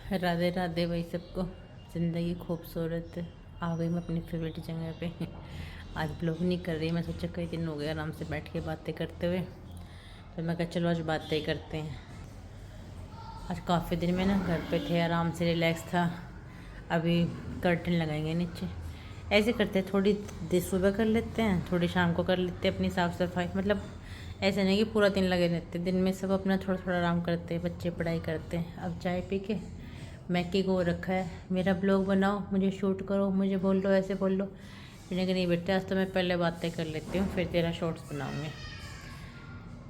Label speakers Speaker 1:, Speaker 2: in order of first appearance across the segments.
Speaker 1: राधे राधे भाई सबको। ज़िंदगी खूबसूरत आ गई मैं अपनी फेवरेट जगह पे। आज ब्लॉग नहीं कर रही, मैं सोचा कई दिन हो गए आराम से बैठ के बातें करते हुए, तो मैं कहा चलो आज बातें करते हैं। आज काफ़ी दिन में ना घर पे थे, आराम से रिलैक्स था। अभी कर्टन लगाएंगे नीचे। ऐसे करते हैं, थोड़ी देर सुबह कर लेते हैं, थोड़ी शाम को कर लेते हैं अपनी साफ़ सफाई। मतलब ऐसे नहीं कि पूरा दिन लगे रहते, दिन में सब अपना थोड़ा थोड़ा आराम करते हैं, बच्चे पढ़ाई करते हैं। अब चाय पी के मैकी को रखा है, मेरा ब्लॉग बनाओ, मुझे शूट करो, मुझे बोल लो, ऐसे बोल लो। मैंने कहा नहीं बेटे, आज तो मैं पहले बातें कर लेती हूँ, फिर तेरा शॉर्ट्स बनाऊँगी।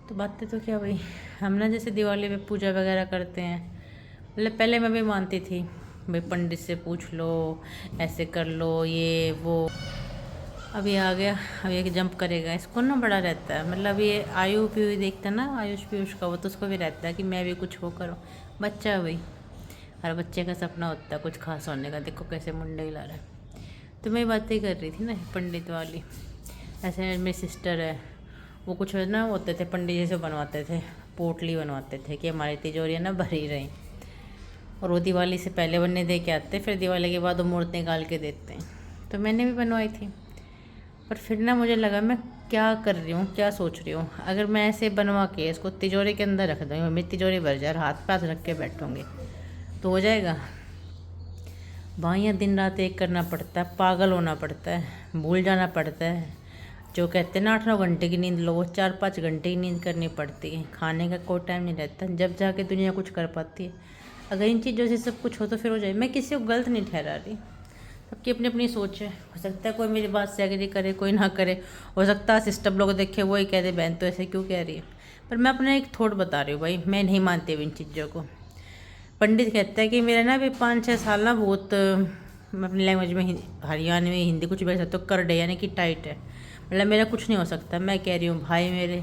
Speaker 1: तो बातें तो क्या भाई, हम ना जैसे दिवाली पे पूजा वगैरह करते हैं, मतलब पहले मैं भी मानती थी भाई पंडित से पूछ लो, ऐसे कर लो, ये वो। अब ये आ गया, अब ये जंप करेगा, इसको ना बड़ा रहता है। मतलब ये आयु पीयू देखता है ना, आयुष पीयूष का, वो तो उसको भी रहता है कि मैं भी कुछ हो करूँ। बच्चा है भाई, हर बच्चे का सपना होता है कुछ खास होने का। देखो कैसे मुंडे हिला रहा है। तो मैं बातें कर रही थी ना पंडित वाली। ऐसे मेरी सिस्टर है, वो कुछ ना होते थे पंडित जैसे बनवाते थे, पोटली बनवाते थे कि हमारी तिजोरियाँ ना भरी रहीं। और वो दिवाली से पहले बनने दे के आते, फिर दिवाली के बाद वो मूर्त निकाल के देते हैं। तो मैंने भी बनवाई थी, पर फिर ना मुझे लगा मैं क्या कर रही हूँ, क्या सोच रही हूँ। अगर मैं ऐसे बनवा के इसको तिजोरी के अंदर रख दूँगी, मेरी तिजोरी भर जाए, हाथ पास रख के बैठूँगी तो हो जाएगा। भाइयाँ दिन रात एक करना पड़ता है, पागल होना पड़ता है, भूल जाना पड़ता है। जो कहते हैं ना 8-9 घंटे की नींद लो, वो 4-5 घंटे की नींद करनी पड़ती है। खाने का कोई टाइम नहीं रहता, जब जाके दुनिया कुछ कर पाती है। अगर इन चीज़ों से सब कुछ हो तो फिर हो जाए। मैं किसी को गलत नहीं ठहरा रही, सबकी अपनी अपनी सोच है। हो सकता है कोई मेरी बात से एग्री करे, कोई ना करे। हो सकता है सिस्टम लोग देखे वही कह दे बहन तो ऐसे क्यों कह रही है। पर मैं अपना एक थॉट बता रही हूँ भाई, मैं नहीं मानती अब इन चीज़ों को। पंडित कहता है कि मेरा ना अभी 5-6 साल ना बहुत, मैं अपनी लैंग्वेज में हरियाणवी में हिंदी कुछ भी सकता तो कर डे, यानी कि टाइट है। मतलब मेरा कुछ नहीं हो सकता। मैं कह रही हूँ भाई मेरे,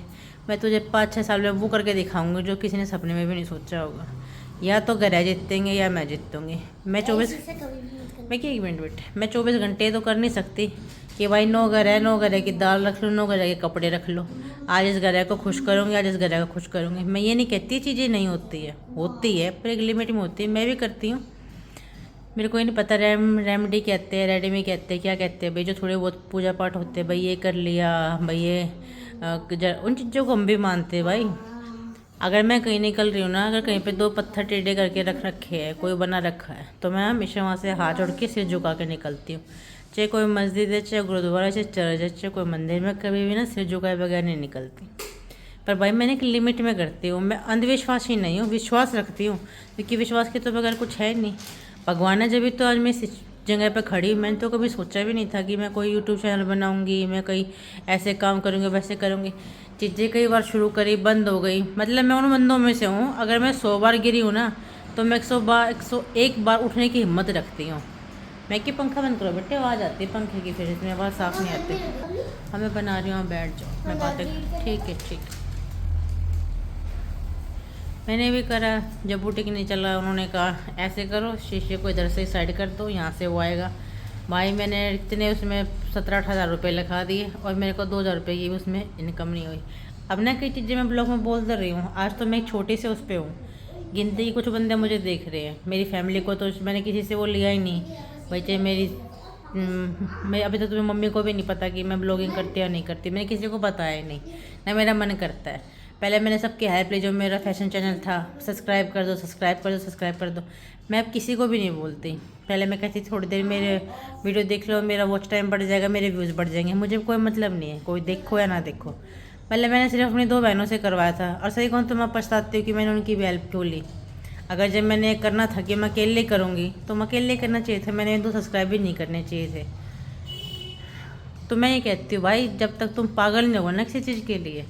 Speaker 1: मैं तुझे 5-6 साल में वो करके दिखाऊंगी जो किसी ने सपने में भी नहीं सोचा होगा। या तो गैराज जीतेंगे या मैं जीतूँगी। मैं क्या, 1 मिनट बेटे, मैं 24 घंटे तो कर नहीं सकती कि भाई 9 घर है, 9 घर की दाल रख लो, 9 घर के कपड़े रख लो। आज इस घर को खुश करूँगी, आज इस घर को खुश करूँगी। मैं ये नहीं कहती चीज़ें नहीं होती है पर एक लिमिट में होती है। मैं भी करती हूँ, मेरे को ही नहीं पता रेमेडी कहते हैं, रेडमी कहते हैं, क्या कहते हैं भाई, जो थोड़े बहुत पूजा पाठ होते हैं भाई, ये कर लिया भाई, ये उन चीज़ों को हम भी मानते हैं भाई। अगर मैं कहीं निकल रही हूँ ना, अगर कहीं पे 2 पत्थर टेढ़े करके रख रखे हैं, कोई बना रखा है, तो मैं हमेशा वहाँ से हाथ जोड़ के सिर झुका के निकलती हूँ। चाहे कोई मस्जिद है, चाहे गुरुद्वारा, चाहे चर्च है, चाहे कोई मंदिर में, कभी भी ना सिर झुकाए बगैर नहीं निकलती। पर भाई मैंने एक लिमिट में करती हूँ। मैं अंधविश्वासी नहीं हूँ, विश्वास रखती हूँ, क्योंकि विश्वास के तो बगैर कुछ है नहीं। भगवान है जब भी तो आज मैं इस जगह पे खड़ी हूँ। मैंने तो कभी सोचा भी नहीं था कि मैं कोई यूट्यूब चैनल बनाऊँगी, मैं कहीं ऐसे काम करूँगी, वैसे करूँगी। चीज़ें कई बार शुरू करी, बंद हो गई। मतलब मैं उन बंदों में से हूँ, अगर मैं 100 बार गिरी हूँ ना, तो मैं 101 बार उठने की हिम्मत रखती हूँ। मैं कि पंखा बंद करो बेटे, आवाज़ आती है पंखे की, फिर इसमें आवाज़ साफ नहीं आती। हमें बना रही हूँ, बैठ जाओ, मैं बातें। ठीक है ठीक है। मैंने भी करा, जब बुटीक नहीं चला उन्होंने कहा ऐसे करो, शीशे को इधर से साइड कर दो, यहाँ से वो आएगा। भाई मैंने इतने उसमें 17-18 हज़ार रुपये लगा दिए, और मेरे को 2 हज़ार रुपये की उसमें इनकम नहीं हुई। अब ना कई चीज़ें मैं ब्लॉग में बोल रही हूँ, आज तो मैं एक छोटी से उस पर हूँ। गिनती कुछ बंदे मुझे देख रहे हैं, मेरी फैमिली को तो मैंने किसी से वो लिया ही नहीं भाई। चाहे मैं अभी तक तुम्हें मम्मी को भी नहीं पता कि मैं ब्लॉगिंग करती या नहीं करती, मैंने किसी को बताया ही नहीं, ना मेरा मन करता है। पहले मैंने सबकी हेल्प ली, जो मेरा फैशन चैनल था, सब्सक्राइब कर दो, सब्सक्राइब कर दो, सब्सक्राइब कर दो। मैं अब किसी को भी नहीं बोलती। पहले मैं कहती थोड़ी देर मेरे वीडियो देख लो, मेरा वॉच टाइम बढ़ जाएगा, मेरे व्यूज़ बढ़ जाएंगे, मुझे कोई मतलब नहीं है, कोई देखो या ना देखो। पहले मैंने सिर्फ अपनी 2 बहनों से करवाया था, और सही कहूँ तो मैं पछताती हूँ कि मैंने उनकी भी हेल्प क्यों ली। अगर जब मैंने करना था कि मैं अकेले करूँगी, तो मैं अकेले करना चाहिए था, मैंने 2 सब्सक्राइब भी नहीं करने चाहिए थे। तो मैं ये कहती हूँ भाई, जब तक तुम पागल नहीं हो ना किसी चीज़ के लिए,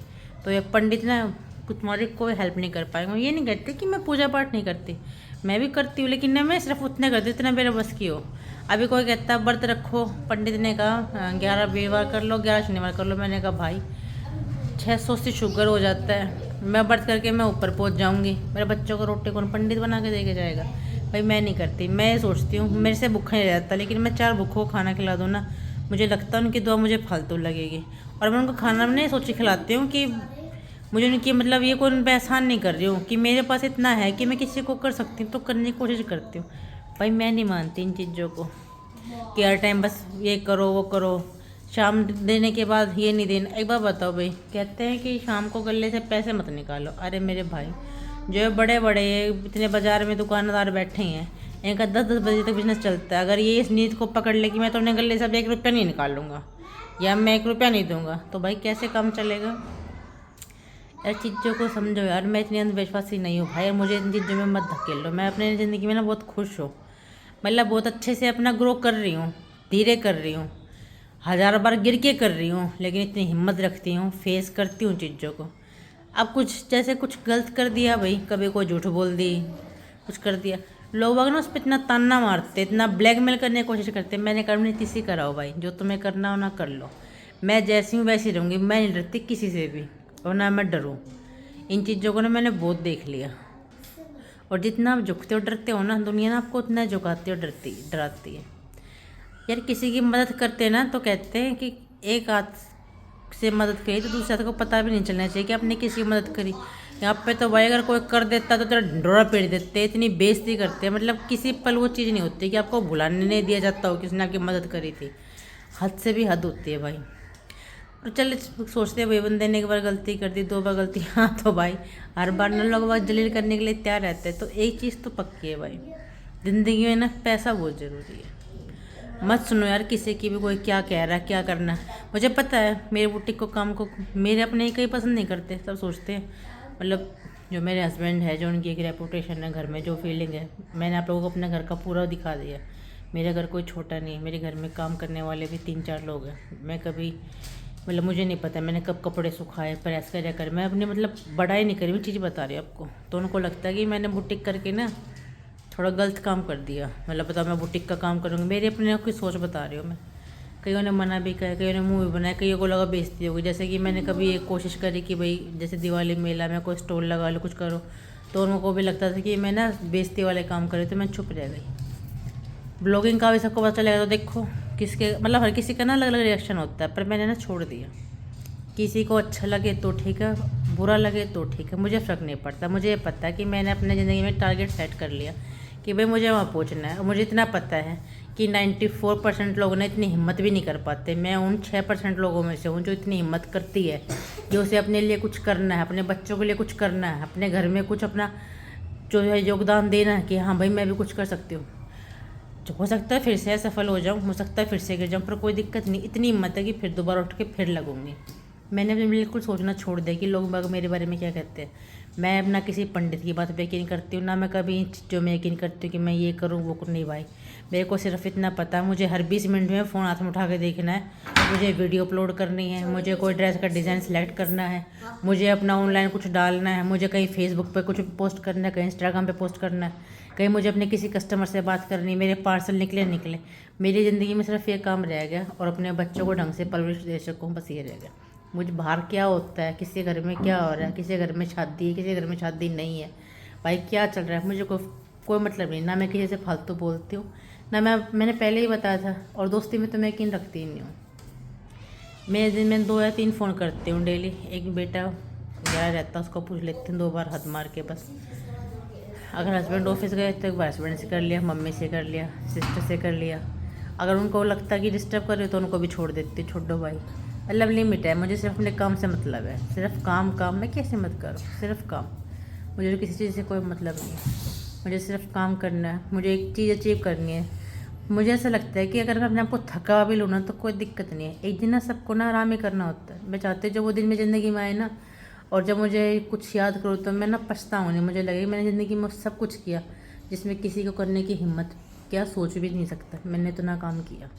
Speaker 1: तो ये पंडित ना कुछ तुम्हारी कोई हेल्प नहीं कर पाएंगे। ये नहीं कहते कि मैं पूजा पाठ नहीं करती, मैं भी करती हूँ, लेकिन ना मैं सिर्फ उतने करती हूँ जितना मेरे बस की हो। अभी कोई कहता है व्रत रखो, पंडित ने कहा 11 वीरवार कर लो, 11 शनिवार कर लो। मैंने कहा भाई 600 से शुगर हो जाता है, मैं व्रत करके मैं ऊपर पहुँच जाऊँगी, मेरे बच्चों को रोटी कौन पंडित बना के दे के जाएगा। भाई मैं नहीं करती, मैं सोचती हूँ मेरे से भूखा नहीं रहता, लेकिन मैं 4 भूखों को खाना खिला दूँ ना, मुझे लगता है उनकी दुआ मुझे फालतू लगेगी। और मैं उनको खाना नहीं सोच के खिलाती हूँ कि मुझे उनकी मतलब ये कोई एहसान नहीं कर रही हूँ कि मेरे पास इतना है कि मैं किसी को कर सकती हूँ तो करने की कोशिश करती हूँ। भाई मैं नहीं मानती इन चीज़ों को कि हर टाइम बस ये करो वो करो, शाम देने के बाद ये नहीं देना। एक बार बताओ भाई, कहते हैं कि शाम को गले से पैसे मत निकालो। अरे मेरे भाई, जो बड़े बड़े इतने बाज़ार में दुकानदार बैठे हैं, इनका 10-10 बजे तक बिजनेस चलता है। अगर ये इस नीयत को पकड़ ले कि मैं तो उन्हें गले से अब 1 रुपया नहीं निकालूंगा या मैं 1 रुपया नहीं दूंगा, तो भाई कैसे काम चलेगा? यार चीज़ों को समझो यार, मैं इतनी अंधविश्वासी नहीं हूँ भाई, मुझे इन चीज़ों में मत धकेल लो। मैं अपनी ज़िंदगी में ना बहुत खुश हूँ, मतलब बहुत अच्छे से अपना ग्रो कर रही हूँ, धीरे कर रही हूँ, 1000 बार गिर के कर रही हूँ, लेकिन इतनी हिम्मत रखती हूँ, फेस करती हूँ चीज़ों को। अब कुछ जैसे कुछ गलत कर दिया भाई, कभी कोई झूठ बोल दी, कुछ कर दिया, लोग ना उस पर इतना ताना मारते, इतना ब्लैकमेल करने की कोशिश करते। मैंने कर्म नीति से कराओ भाई, जो तुम्हें करना हो ना कर लो, मैं जैसी हूँ वैसी रहूँगी, मैं नहीं डरती किसी से भी और ना मैं डरूँ। इन चीज़ों को ना मैंने बहुत देख लिया। और जितना आप झुकते हो डरते हो ना, दुनिया ना आपको उतना झुकाती और डराती है। यार किसी की मदद करते ना तो कहते हैं कि एक हाथ से मदद करी तो दूसरे हाथ को पता भी नहीं चलना चाहिए कि आपने किसी की मदद करी। यहाँ पे तो भाई अगर कोई कर देता तो तेरा ढंडोरा पेड़ देते, इतनी बेइज्जती करते हैं, मतलब किसी पल वो चीज़ नहीं होती कि आपको भुलाने नहीं दिया जाता हो किसी ने आपकी मदद करी थी। हद से भी हद होती है भाई। और चल सोचते हैं भाई बंदे ने 1 बार गलती कर दी, 2 बार गलती, हाँ तो भाई हर बार ना लोग बात जलील करने के लिए तैयार रहते हैं। तो एक चीज़ तो पक्की है भाई, ज़िंदगी में ना पैसा बहुत ज़रूरी है। मत सुनो यार किसी की भी, कोई क्या कह रहा है क्या करना है। मुझे पता है मेरे बुटीक को काम को मेरे अपने कहीं पसंद नहीं करते, सब सोचते हैं मतलब जो मेरे हस्बैंड है, जो उनकी एक रेपुटेशन है घर में, जो फीलिंग है, मैंने आप लोगों को अपने घर का पूरा दिखा दिया। मेरा घर कोई छोटा नहीं है, मेरे घर में काम करने वाले भी 3-4 लोग हैं। मैं कभी मतलब मुझे नहीं पता मैंने कब कपड़े सुखाए, प्रेस कर मैं अपनी मतलब बड़ाई नहीं करी, मैं चीज़ बता रही हूँ आपको। तो उनको लगता है कि मैंने बुटीक करके ना थोड़ा गलत काम कर दिया, मतलब बताओ मैं बुटीक का काम करूँगी। मेरी अपने की सोच बता रही हूँ मैं। कईयों ने मना भी किया, कईयों ने मुँह भी बनाया, कईयों को लगा बेइज्जती होगी। जैसे कि मैंने कभी एक कोशिश करी कि भाई जैसे दिवाली मेला में कोई स्टॉल लगा लो कुछ करो, तो उनको भी लगता था कि मैं ना बेइज्जती वाले काम करे, तो मैं चुप रह गई। ब्लॉगिंग का भी सबको पता चलेगा तो देखो किसके मतलब हर किसी का ना अलग अलग रिएक्शन होता है, पर मैंने ना छोड़ दिया। किसी को अच्छा लगे तो ठीक है, बुरा लगे तो ठीक है, मुझे फ़र्क नहीं पड़ता। मुझे पता है कि मैंने अपने ज़िंदगी में टारगेट सेट कर लिया कि भाई मुझे वहाँ पहुँचना है। और मुझे इतना पता है कि 94% लोग ना इतनी हिम्मत भी नहीं कर पाते। मैं उन 6% लोगों में से हूँ जो इतनी हिम्मत करती है कि उसे अपने लिए कुछ करना है, अपने बच्चों के लिए कुछ करना है, अपने घर में कुछ अपना जो है योगदान देना है कि हाँ भाई मैं भी कुछ कर सकती हूँ। जो हो सकता है फिर से असफल हो जाऊँ, हो सकता है फिर से गिर जाऊँ, पर कोई दिक्कत नहीं। इतनी हिम्मत है कि फिर दोबारा उठ के फिर लगूंगी। मैंने भी बिल्कुल सोचना छोड़ दिया कि लोग बाग मेरे बारे में क्या कहते हैं। मैं अपना किसी पंडित की बात पे यकीन करती हूँ, ना मैं कभी इन चीज़ों में यकीन करती हूँ कि मैं ये करूँ वो करूँ। नहीं भाई, मेरे को सिर्फ इतना पता है, मुझे हर 20 मिनट में फ़ोन हाथ में उठा के देखना है, मुझे वीडियो अपलोड करनी है, मुझे कोई ड्रेस का डिज़ाइन सेलेक्ट करना है, मुझे अपना ऑनलाइन कुछ डालना है, मुझे कहीं फेसबुक पर कुछ पोस्ट करना है, कहीं इंस्टाग्राम पर पोस्ट करना है, कहीं मुझे अपने किसी कस्टमर से बात करनी, मेरे पार्सल निकले। मेरी ज़िंदगी में सिर्फ ये काम रह गया और अपने बच्चों को ढंग से परवरिश दे सकूँ, बस ये रह गया। मुझे बाहर क्या होता है, किसी घर में क्या हो रहा है, किसी घर में शादी है, किसी घर में शादी नहीं है, भाई क्या चल रहा है, मुझे कोई मतलब नहीं। ना मैं किसी से फालतू बोलती हूँ, ना मैंने पहले ही बताया था। और दोस्ती में तो मैं यकीन रखती ही नहीं हूँ। मैं दिन में 2 या 3 फ़ोन करती हूँ डेली। एक बेटा गया रहता उसको पूछ लेती हूँ 2 बार हाथ मार के बस। अगर हस्बैंड ऑफिस गए तो एक बार हस्बैंड से कर लिया, मम्मी से कर लिया, सिस्टर से कर लिया। अगर उनको लगता है कि डिस्टर्ब कर रहे हो तो उनको भी छोड़ देती, छोड़ दो भाई, मतलब लिमिट है। मुझे सिर्फ अपने काम से मतलब है, सिर्फ काम। मैं कैसे मत करूँ, सिर्फ काम। मुझे तो किसी चीज़ से कोई मतलब नहीं है, मुझे सिर्फ काम करना है, मुझे एक चीज़ अचीव करनी है। मुझे ऐसा लगता है कि अगर मैं अपने आप को थका भी लूँ ना तो कोई दिक्कत नहीं है। एक दिन ना सबको ना आराम ही करना होता है। मैं चाहती हूँ जब वो दिन में ज़िंदगी में आए ना, और जब मुझे कुछ याद करूँ तो मैं ना पछताऊँ नहीं, मुझे लगे मैंने ज़िंदगी में सब कुछ किया जिसमें किसी को करने की हिम्मत क्या सोच भी नहीं सकता। मैंने तो ना काम किया,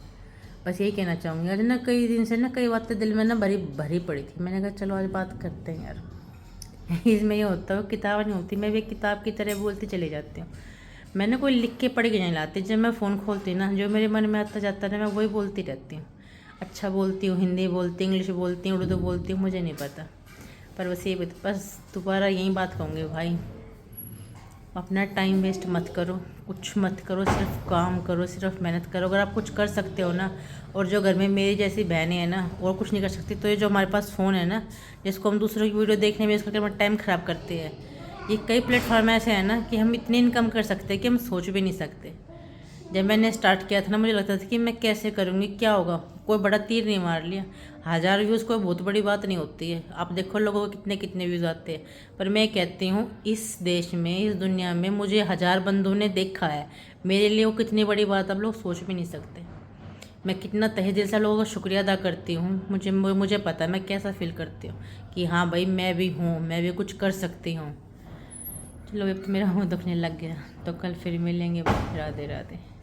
Speaker 1: बस यही कहना चाहूँगी। आज ना कई दिन से ना कई बातें दिल में ना भरी पड़ी थी। मैंने कहा चलो आज बात करते हैं यार। इसमें ये होता है किताब नहीं होती, मैं भी एक किताब की तरह बोलती चली जाती हूँ। मैंने कोई लिख के पढ़ के नहीं लाती। जब मैं फ़ोन खोलती ना, जो मेरे मन में आता जाता है मैं वही बोलती रहती हूँ। अच्छा बोलती हूँ, हिंदी बोलती हूँ, इंग्लिश बोलती हूँ, उर्दू बोलती हूँ, मुझे नहीं पता। पर बस ये बस दोबारा यही बात कहूँगी भाई, अपना टाइम वेस्ट मत करो, कुछ मत करो, सिर्फ काम करो, सिर्फ मेहनत करो। अगर आप कुछ कर सकते हो ना, और जो घर में मेरी जैसी बहनें हैं ना और कुछ नहीं कर सकती, तो ये जो हमारे पास फ़ोन है ना, जिसको हम दूसरों की वीडियो देखने में यूज़ करके अपना टाइम ख़राब करते हैं, ये कई प्लेटफॉर्म ऐसे हैं ना कि हम इतनी इनकम कर सकते हैं कि हम सोच भी नहीं सकते। जब मैंने स्टार्ट किया था ना, मुझे लगता था कि मैं कैसे करूँगी, क्या होगा, कोई बड़ा तीर नहीं मार लिया। 1000 व्यूज़ कोई बहुत बड़ी बात नहीं होती है। आप देखो लोगों को कितने कितने व्यूज़ आते हैं, पर मैं कहती हूँ इस देश में, इस दुनिया में मुझे 1000 बंदों ने देखा है, मेरे लिए वो कितनी बड़ी बात आप लोग सोच भी नहीं सकते। मैं कितना तहे दिल से लोगों का शुक्रिया अदा करती हूँ। मुझे पता है मैं कैसा फील करती हूँ कि हाँ भाई मैं भी हूँ, मैं भी कुछ कर सकती हूँ। चलो अब तो मेरा मुँह दुखने लग गया, तो कल फिर मिलेंगे। राधे राधे।